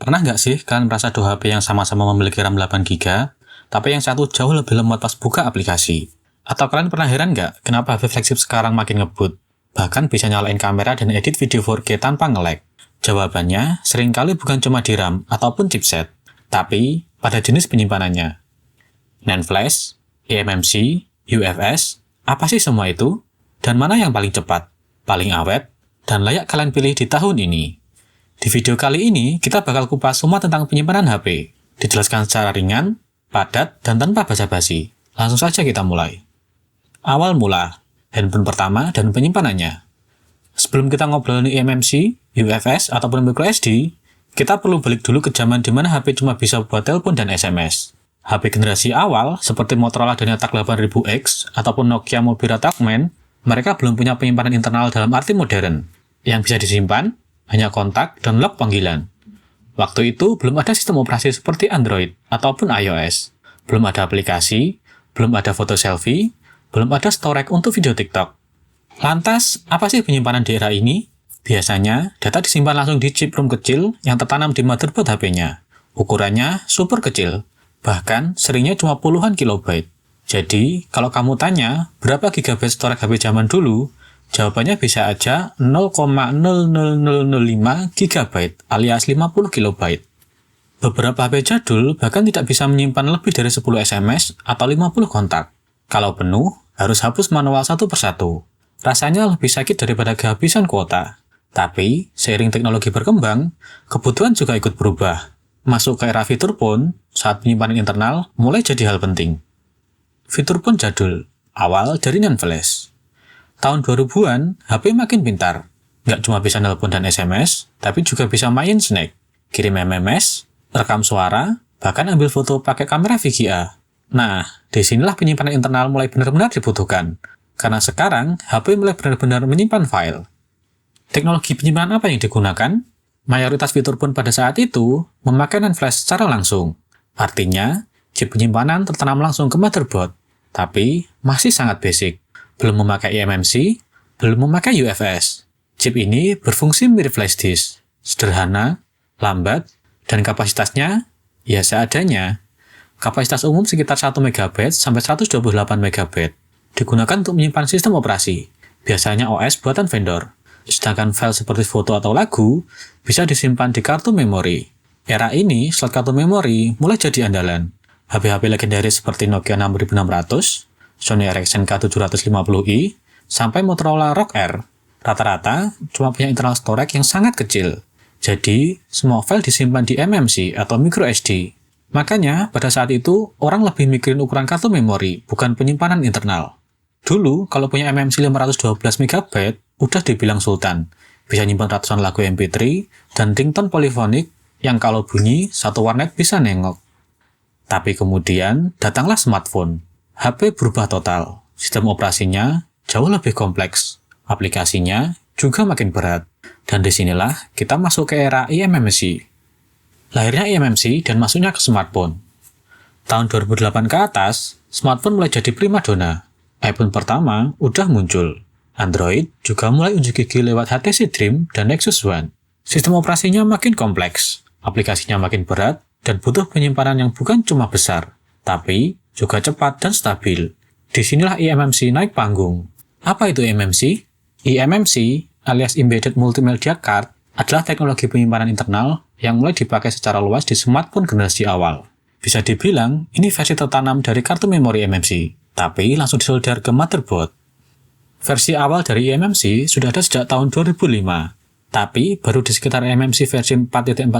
Pernah nggak sih kalian merasa dua HP yang sama-sama memiliki RAM 8 GB, tapi yang satu jauh lebih lemot pas buka aplikasi? Atau kalian pernah heran nggak kenapa HP flagship sekarang makin ngebut? Bahkan bisa nyalain kamera dan edit video 4K tanpa nge-lag. Jawabannya seringkali bukan cuma di RAM ataupun chipset, tapi pada jenis penyimpanannya. NAND flash, eMMC, UFS, apa sih semua itu? Dan mana yang paling cepat, paling awet, dan layak kalian pilih di tahun ini? Di video kali ini, kita bakal kupas semua tentang penyimpanan HP. Dijelaskan secara ringan, padat, dan tanpa basa-basi. Langsung saja kita mulai. Awal mula, handphone pertama dan penyimpanannya. Sebelum kita ngobrolin eMMC, UFS, ataupun microSD, kita perlu balik dulu ke zaman di mana HP cuma bisa buat telepon dan SMS. HP generasi awal, seperti Motorola Dynatac 8000X, ataupun Nokia Mobira Talkman, mereka belum punya penyimpanan internal dalam arti modern. Yang bisa disimpan hanya kontak dan log panggilan. Waktu itu belum ada sistem operasi seperti Android ataupun iOS. Belum ada aplikasi, belum ada foto selfie, belum ada storage untuk video TikTok. Lantas, apa sih penyimpanan di era ini? Biasanya, data disimpan langsung di chip ROM kecil yang tertanam di motherboard HP-nya. Ukurannya super kecil, bahkan seringnya cuma puluhan kilobyte. Jadi, kalau kamu tanya, berapa gigabyte storage HP zaman dulu? Jawabannya bisa aja 0,00005 GB alias 50 KB. Beberapa HP jadul bahkan tidak bisa menyimpan lebih dari 10 SMS atau 50 kontak. Kalau penuh, harus hapus manual satu persatu. Rasanya lebih sakit daripada kehabisan kuota. Tapi, seiring teknologi berkembang, kebutuhan juga ikut berubah. Masuk ke era fitur phone, saat penyimpanan internal mulai jadi hal penting. Fitur phone jadul, awal dari NAND flash. Tahun 2000-an, HP makin pintar. Nggak cuma bisa nelpon dan SMS, tapi juga bisa main snack, kirim MMS, rekam suara, bahkan ambil foto pakai kamera VGA. Nah, disinilah penyimpanan internal mulai benar-benar dibutuhkan. Karena sekarang, HP mulai benar-benar menyimpan file. Teknologi penyimpanan apa yang digunakan? Mayoritas fitur pun pada saat itu memakai NAND flash secara langsung. Artinya, chip penyimpanan tertanam langsung ke motherboard, tapi masih sangat basic. Belum memakai eMMC, belum memakai UFS. Chip ini berfungsi mirip flash disk, sederhana, lambat, dan kapasitasnya ya seadanya. Kapasitas umum sekitar 1 MB sampai 128 MB. Digunakan untuk menyimpan sistem operasi, biasanya OS buatan vendor. Sedangkan file seperti foto atau lagu bisa disimpan di kartu memori. Era ini, slot kartu memori mulai jadi andalan. HP-HP legendaris seperti Nokia 6600, Sony Ericsson K750i, sampai Motorola ROG R. Rata-rata cuma punya internal storage yang sangat kecil. Jadi, semua file disimpan di eMMC atau microSD. Makanya, pada saat itu, orang lebih mikirin ukuran kartu memori, bukan penyimpanan internal. Dulu, kalau punya eMMC 512 MB, udah dibilang sultan. Bisa nyimpan ratusan lagu MP3 dan ringtone polifonik yang kalau bunyi, satu warnet bisa nengok. Tapi kemudian, datanglah smartphone. HP berubah total, sistem operasinya jauh lebih kompleks, aplikasinya juga makin berat, dan disinilah kita masuk ke era eMMC. Lahirnya eMMC dan masuknya ke smartphone. Tahun 2008 ke atas, smartphone mulai jadi primadona. iPhone pertama udah muncul, Android juga mulai unjuk gigi lewat HTC Dream dan Nexus One. Sistem operasinya makin kompleks, aplikasinya makin berat, dan butuh penyimpanan yang bukan cuma besar, tapi juga cepat dan stabil. Disinilah eMMC naik panggung. Apa itu eMMC? eMMC alias Embedded Multimedia Card adalah teknologi penyimpanan internal yang mulai dipakai secara luas di smartphone generasi awal. Bisa dibilang, ini versi tertanam dari kartu memori eMMC, tapi langsung disolder ke motherboard. Versi awal dari eMMC sudah ada sejak tahun 2005, tapi baru di sekitar eMMC versi 4.41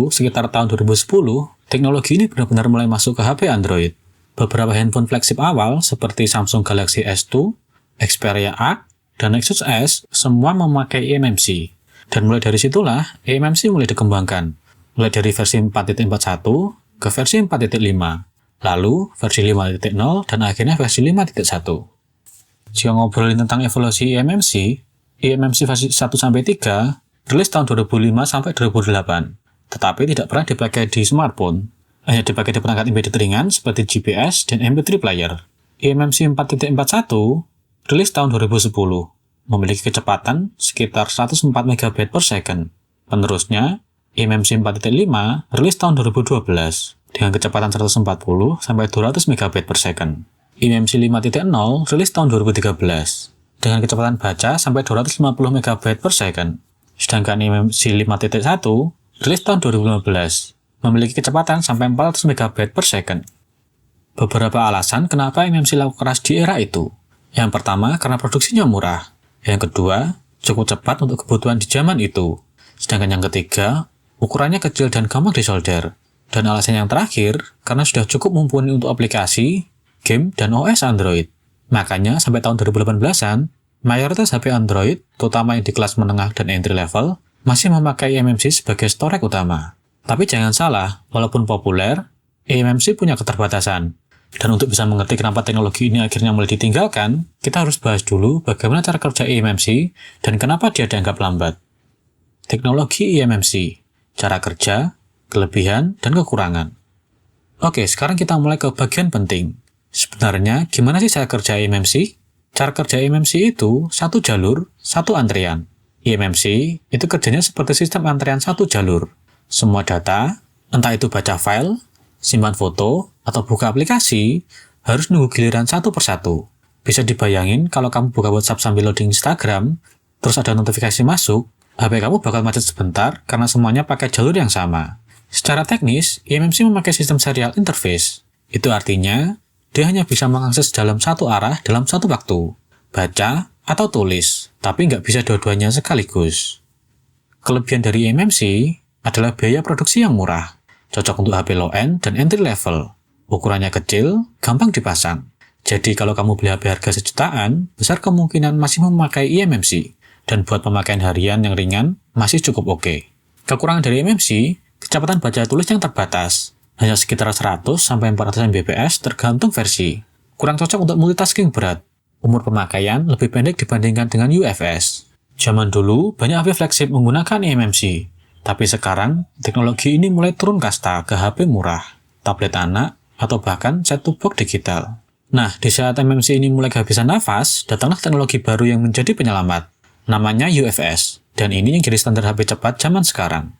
sekitar tahun 2010, teknologi ini benar-benar mulai masuk ke HP Android. Beberapa handphone flagship awal seperti Samsung Galaxy S2, Xperia Arc, dan Nexus S semua memakai eMMC. Dan mulai dari situlah eMMC mulai dikembangkan. Mulai dari versi 4.41 ke versi 4.5, lalu versi 5.0 dan akhirnya versi 5.1. Jika ngobrolin tentang evolusi eMMC versi 1-3 rilis tahun 2005 sampai 2008, tetapi tidak pernah dipakai di smartphone. Hanya dipakai di perangkat embedded ringan seperti GPS dan MP3 player. eMMC 4.41 rilis tahun 2010, memiliki kecepatan sekitar 104 MB per second. Penerusnya, eMMC 4.5 rilis tahun 2012 dengan kecepatan 140 sampai 200 MB per second. eMMC 5.0 rilis tahun 2013 dengan kecepatan baca sampai 250 MB per second. Sedangkan eMMC 5.1 rilis tahun 2015 memiliki kecepatan sampai 400 MB per second. Beberapa alasan kenapa eMMC laku keras di era itu. Yang pertama, karena produksinya murah. Yang kedua, cukup cepat untuk kebutuhan di zaman itu. Sedangkan yang ketiga, ukurannya kecil dan gampang disolder. Dan alasan yang terakhir, karena sudah cukup mumpuni untuk aplikasi, game, dan OS Android. Makanya, sampai tahun 2018-an, mayoritas HP Android, terutama yang di kelas menengah dan entry level, masih memakai eMMC sebagai storage utama. Tapi jangan salah, walaupun populer, eMMC punya keterbatasan. Dan untuk bisa mengerti kenapa teknologi ini akhirnya mulai ditinggalkan, kita harus bahas dulu bagaimana cara kerja eMMC dan kenapa dia dianggap lambat. Teknologi eMMC, cara kerja, kelebihan, dan kekurangan. Oke, sekarang kita mulai ke bagian penting. Sebenarnya, gimana sih cara kerja eMMC? Cara kerja eMMC itu satu jalur, satu antrian. eMMC itu kerjanya seperti sistem antrian satu jalur. Semua data, entah itu baca file, simpan foto, atau buka aplikasi, harus nunggu giliran satu persatu. Bisa dibayangin kalau kamu buka WhatsApp sambil loading Instagram, terus ada notifikasi masuk, HP kamu bakal macet sebentar karena semuanya pakai jalur yang sama. Secara teknis, eMMC memakai sistem serial interface. Itu artinya, dia hanya bisa mengakses dalam satu arah dalam satu waktu, baca atau tulis, tapi nggak bisa dua-duanya sekaligus. Kelebihan dari eMMC adalah biaya produksi yang murah, cocok untuk HP low-end dan entry level. Ukurannya kecil, gampang dipasang. Jadi kalau kamu beli HP harga sejutaan, besar kemungkinan masih memakai eMMC. Dan buat pemakaian harian yang ringan, masih cukup oke. Kekurangan dari eMMC, kecepatan baca tulis yang terbatas. Hanya sekitar 100-400 Mbps tergantung versi. Kurang cocok untuk multitasking berat. Umur pemakaian lebih pendek dibandingkan dengan UFS. Zaman dulu, banyak HP flagship menggunakan eMMC. Tapi sekarang, teknologi ini mulai turun kasta ke HP murah, tablet anak, atau bahkan set-top box digital. Nah, di saat eMMC ini mulai kehabisan nafas, datanglah teknologi baru yang menjadi penyelamat. Namanya UFS, dan ini yang jadi standar HP cepat zaman sekarang.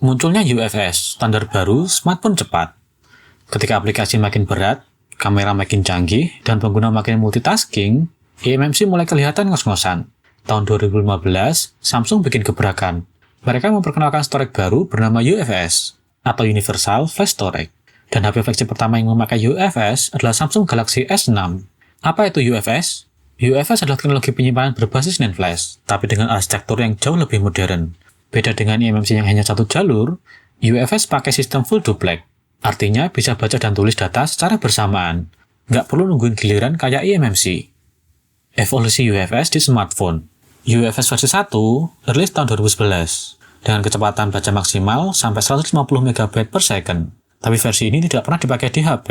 Munculnya UFS, standar baru smartphone cepat. Ketika aplikasi makin berat, kamera makin canggih, dan pengguna makin multitasking, eMMC mulai kelihatan ngos-ngosan. Tahun 2015, Samsung bikin gebrakan. Mereka memperkenalkan storage baru bernama UFS, atau Universal Flash Storage. Dan HP flagship pertama yang memakai UFS adalah Samsung Galaxy S6. Apa itu UFS? UFS adalah teknologi penyimpanan berbasis NAND flash, tapi dengan arsitektur yang jauh lebih modern. Beda dengan eMMC yang hanya satu jalur, UFS pakai sistem full duplex. Artinya bisa baca dan tulis data secara bersamaan. Nggak perlu nungguin giliran kayak eMMC. Evolusi UFS di smartphone. UFS versi 1 rilis tahun 2011 dengan kecepatan baca maksimal sampai 150 MB per second. Tapi versi ini tidak pernah dipakai di HP.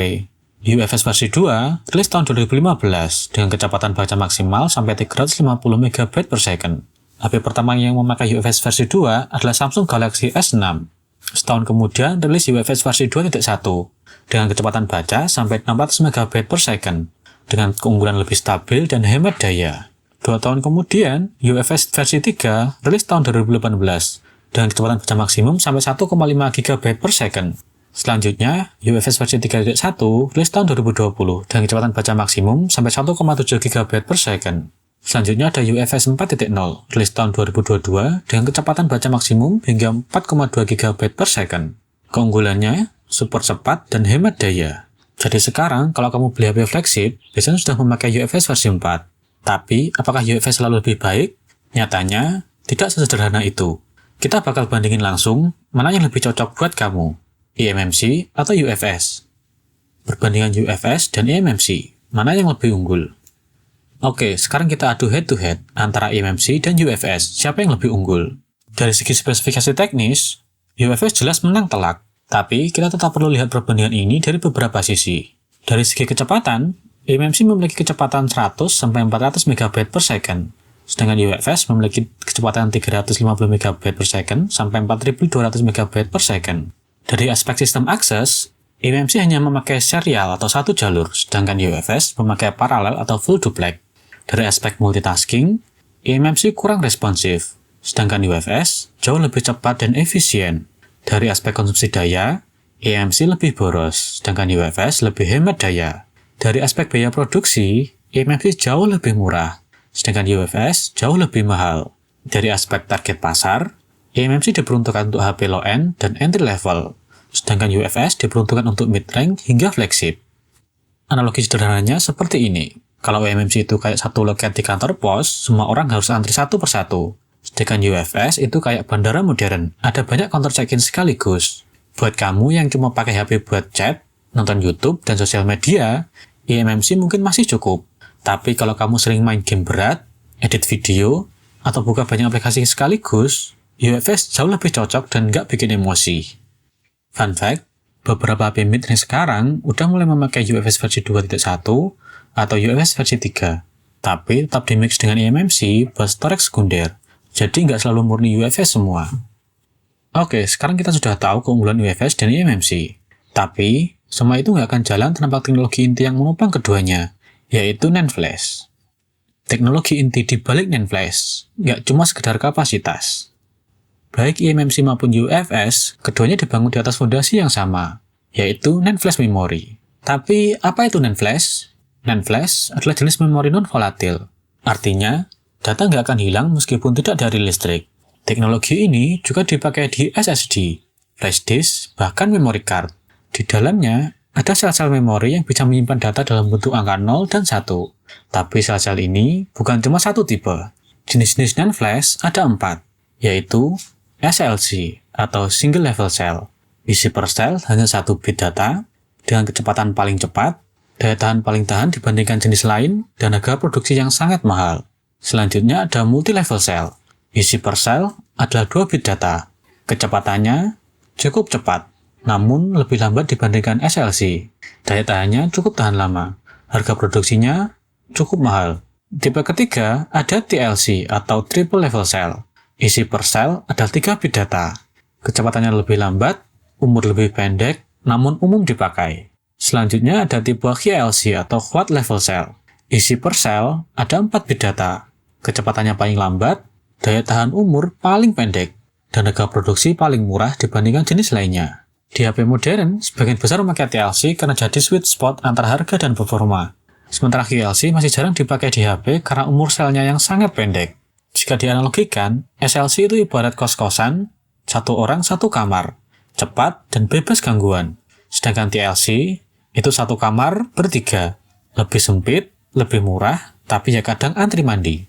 UFS versi 2 rilis tahun 2015 dengan kecepatan baca maksimal sampai 350 MB per second. HP pertama yang memakai UFS versi 2 adalah Samsung Galaxy S6. Setahun kemudian rilis UFS versi 2.1 dengan kecepatan baca sampai 600 MB per second dengan keunggulan lebih stabil dan hemat daya. 2 tahun kemudian, UFS versi 3 rilis tahun 2018 dengan kecepatan baca maksimum sampai 1,5 GB per second. Selanjutnya, UFS versi 3.1 rilis tahun 2020 dengan kecepatan baca maksimum sampai 1,7 GB per second. Selanjutnya ada UFS 4.0 rilis tahun 2022 dengan kecepatan baca maksimum hingga 4,2 GB per second. Keunggulannya, super cepat dan hemat daya. Jadi sekarang, kalau kamu beli HP flagship, biasanya sudah memakai UFS versi 4. Tapi, apakah UFS selalu lebih baik? Nyatanya, tidak sesederhana itu. Kita bakal bandingin langsung mana yang lebih cocok buat kamu, eMMC atau UFS. Perbandingan UFS dan eMMC, mana yang lebih unggul? Oke, sekarang kita adu head-to-head antara eMMC dan UFS, siapa yang lebih unggul? Dari segi spesifikasi teknis, UFS jelas menang telak, tapi kita tetap perlu lihat perbandingan ini dari beberapa sisi. Dari segi kecepatan, eMMC memiliki kecepatan 100-400 MB per second, sedangkan UFS memiliki kecepatan 350 MB per second sampai 4200 MB per second. Dari aspek sistem akses, eMMC hanya memakai serial atau satu jalur, sedangkan UFS memakai paralel atau full duplex. Dari aspek multitasking, eMMC kurang responsif. sedangkan UFS jauh lebih cepat dan efisien. Dari aspek konsumsi daya, eMMC lebih boros, sedangkan UFS lebih hemat daya. Dari aspek biaya produksi, eMMC jauh lebih murah, sedangkan UFS jauh lebih mahal. Dari aspek target pasar, eMMC diperuntukkan untuk HP low-end dan entry level, sedangkan UFS diperuntukkan untuk mid-range hingga flagship. Analogi sederhananya seperti ini. Kalau eMMC itu kayak satu loket di kantor pos, semua orang harus antri satu persatu. Sedangkan UFS itu kayak bandara modern, ada banyak counter check-in sekaligus. Buat kamu yang cuma pakai HP buat chat, nonton YouTube, dan sosial media, eMMC mungkin masih cukup. Tapi kalau kamu sering main game berat, edit video, atau buka banyak aplikasi sekaligus, UFS jauh lebih cocok dan nggak bikin emosi. Fun fact, beberapa HP mid-range sekarang udah mulai memakai UFS versi 2.1 atau UFS versi 3, tapi tetap dimix dengan eMMC buat storage sekunder, jadi nggak selalu murni UFS semua. Oke, sekarang kita sudah tahu keunggulan UFS dan eMMC, tapi semua itu nggak akan jalan tanpa teknologi inti yang menopang keduanya, yaitu NAND flash. Teknologi inti di balik NAND flash nggak cuma sekedar kapasitas. Baik eMMC maupun UFS, keduanya dibangun di atas fondasi yang sama, yaitu NAND flash memory. Tapi apa itu NAND flash? NAND flash adalah jenis memori non-volatil. Artinya, data nggak akan hilang meskipun tidak dari listrik. Teknologi ini juga dipakai di SSD, flash disk, bahkan memory card. Di dalamnya, ada sel-sel memori yang bisa menyimpan data dalam bentuk angka 0 dan 1. Tapi sel-sel ini bukan cuma satu tipe. Jenis-jenis NAND flash ada 4, yaitu SLC atau Single Level Cell. Isi per sel hanya 1 bit data, dengan kecepatan paling cepat, daya tahan paling tahan dibandingkan jenis lain, dan harga produksi yang sangat mahal. Selanjutnya ada multi-level cell. Isi per sel adalah 2 bit data. Kecepatannya cukup cepat, namun lebih lambat dibandingkan SLC. Daya tahannya cukup tahan lama. Harga produksinya cukup mahal. Tipe ketiga ada TLC atau Triple Level Cell. Isi per sel adalah 3 bit data. Kecepatannya lebih lambat, umur lebih pendek, namun umum dipakai. Selanjutnya ada tipe QLC atau Quad Level Cell. Isi per sel ada 4 bit data. Kecepatannya paling lambat, daya tahan umur paling pendek, dan harga produksi paling murah dibandingkan jenis lainnya. Di HP modern, sebagian besar memakai TLC karena jadi sweet spot antara harga dan performa. Sementara QLC masih jarang dipakai di HP karena umur selnya yang sangat pendek. Jika dianalogikan, SLC itu ibarat kos-kosan, satu orang satu kamar, cepat dan bebas gangguan. Sedangkan TLC itu satu kamar bertiga, lebih sempit, lebih murah, tapi ya kadang antri mandi.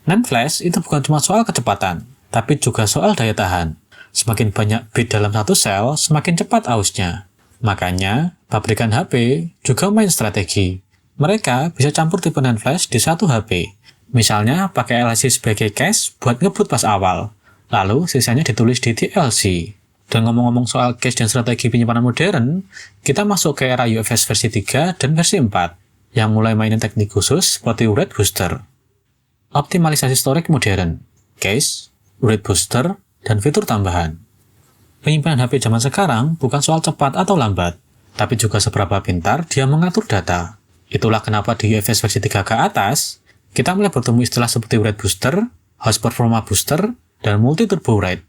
NAND flash itu bukan cuma soal kecepatan, tapi juga soal daya tahan. Semakin banyak bit dalam satu sel, semakin cepat ausnya. Makanya, pabrikan HP juga main strategi. Mereka bisa campur tipe NAND flash di satu HP. Misalnya pakai LC sebagai cache buat ngebut pas awal, lalu sisanya ditulis di TLC. Dan ngomong-ngomong soal cache dan strategi penyimpanan modern, kita masuk ke era UFS versi 3 dan versi 4, yang mulai mainin teknik khusus seperti RAID booster. Optimalisasi storage modern, cache, RAID booster, dan fitur tambahan. Penyimpanan HP zaman sekarang bukan soal cepat atau lambat, tapi juga seberapa pintar dia mengatur data. Itulah kenapa di UFS versi 3 ke atas, kita mulai bertemu istilah seperti RAID booster, host performa booster, dan multi turbo RAID.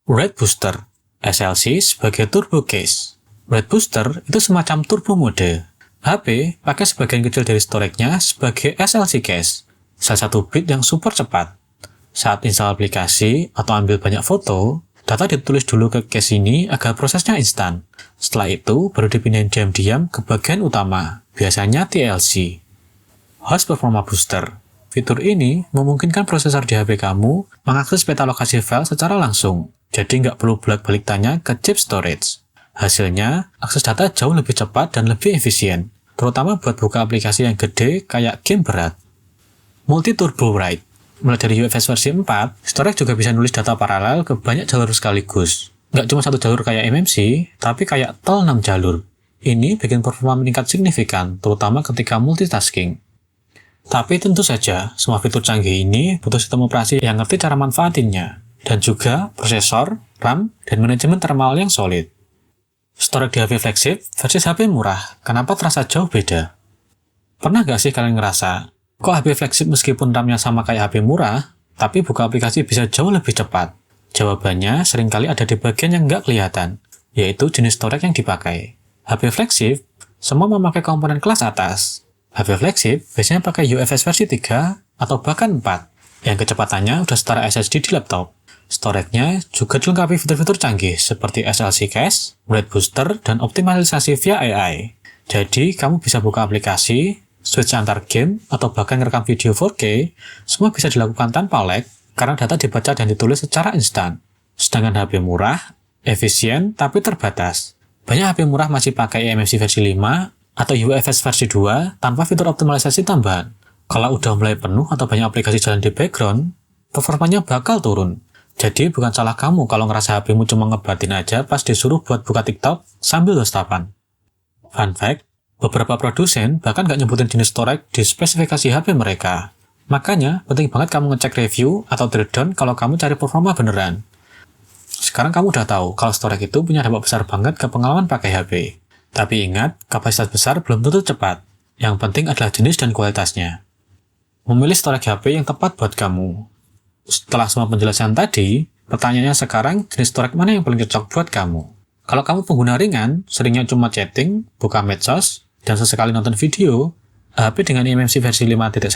RAID booster SLC sebagai turbo cache. RAID booster itu semacam turbo mode. HP pakai sebagian kecil dari storage-nya sebagai SLC cache, salah satu bit yang super cepat. Saat install aplikasi atau ambil banyak foto, data ditulis dulu ke cache ini agar prosesnya instan. Setelah itu, baru dipindahin diam-diam ke bagian utama, biasanya TLC. Host Performa Booster. Fitur ini memungkinkan prosesor di HP kamu mengakses peta lokasi file secara langsung, jadi nggak perlu bolak-balik tanya ke chip storage. Hasilnya, akses data jauh lebih cepat dan lebih efisien, terutama buat buka aplikasi yang gede kayak game berat. Multi-turbo RAID. Mulai dari UFS versi 4, storage juga bisa nulis data paralel ke banyak jalur sekaligus. Nggak cuma satu jalur kayak eMMC, tapi kayak tel 6 jalur. Ini bikin performa meningkat signifikan, terutama ketika multitasking. Tapi tentu saja, semua fitur canggih ini butuh sistem operasi yang ngerti cara manfaatinnya, dan juga prosesor, RAM, dan manajemen thermal yang solid. Storage di HP flagship versus HP murah, kenapa terasa jauh beda? Pernah nggak sih kalian ngerasa, kok HP flagship meskipun RAM-nya sama kayak HP murah, tapi buka aplikasi bisa jauh lebih cepat? Jawabannya seringkali ada di bagian yang nggak kelihatan, yaitu jenis storage yang dipakai. HP flagship semua memakai komponen kelas atas. HP flagship biasanya pakai UFS versi 3 atau bahkan 4, yang kecepatannya udah setara SSD di laptop. Storage-nya juga dilengkapi fitur-fitur canggih seperti SLC cache, write booster, dan optimalisasi via AI. Jadi, kamu bisa buka aplikasi, switch antar game, atau bahkan ngerekam video 4K, semua bisa dilakukan tanpa lag karena data dibaca dan ditulis secara instan. Sedangkan HP murah, efisien, tapi terbatas. Banyak HP murah masih pakai eMMC versi 5 atau UFS versi 2 tanpa fitur optimalisasi tambahan. Kalau udah mulai penuh atau banyak aplikasi jalan di background, performanya bakal turun. Jadi bukan salah kamu kalau ngerasa HP-mu cuma ngebatin aja pas disuruh buat buka TikTok sambil dostapan. Fun fact, beberapa produsen bahkan nggak nyebutin jenis storage di spesifikasi HP mereka. Makanya, penting banget kamu ngecek review atau drill down kalau kamu cari performa beneran. Sekarang kamu udah tahu kalau storage itu punya dampak besar banget ke pengalaman pakai HP. Tapi ingat, kapasitas besar belum tentu cepat. Yang penting adalah jenis dan kualitasnya. Memilih storage HP yang tepat buat kamu. Setelah semua penjelasan tadi, pertanyaannya sekarang jenis storage mana yang paling cocok buat kamu? Kalau kamu pengguna ringan, seringnya cuma chatting, buka medsos, dan sesekali nonton video, HP dengan eMMC versi 5.1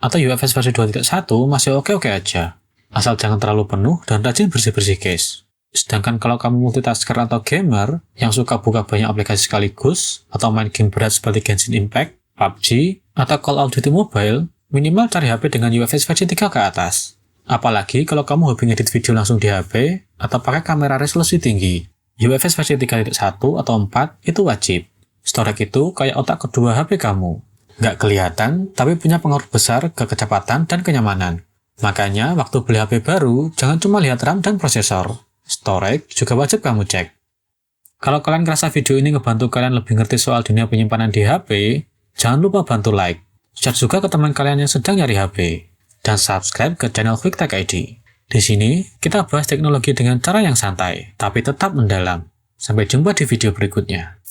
atau UFS versi 2.1 masih oke-oke aja. Asal jangan terlalu penuh dan rajin bersih-bersih case. Sedangkan kalau kamu multitasker atau gamer yang suka buka banyak aplikasi sekaligus atau main game berat seperti Genshin Impact, PUBG, atau Call of Duty Mobile, minimal cari HP dengan UFS versi 3 ke atas. Apalagi kalau kamu hobi ngedit video langsung di HP atau pakai kamera resolusi tinggi. UFS versi 3.1 atau 4 itu wajib. Storage itu kayak otak kedua HP kamu. Nggak kelihatan, tapi punya pengaruh besar ke kecepatan dan kenyamanan. Makanya, waktu beli HP baru, jangan cuma lihat RAM dan prosesor. Storage juga wajib kamu cek. Kalau kalian ngerasa video ini ngebantu kalian lebih ngerti soal dunia penyimpanan di HP, jangan lupa bantu like. Share juga ke teman kalian yang sedang nyari HP. Dan subscribe ke channel Quick Tech ID. Di sini, kita bahas teknologi dengan cara yang santai, tapi tetap mendalam. Sampai jumpa di video berikutnya.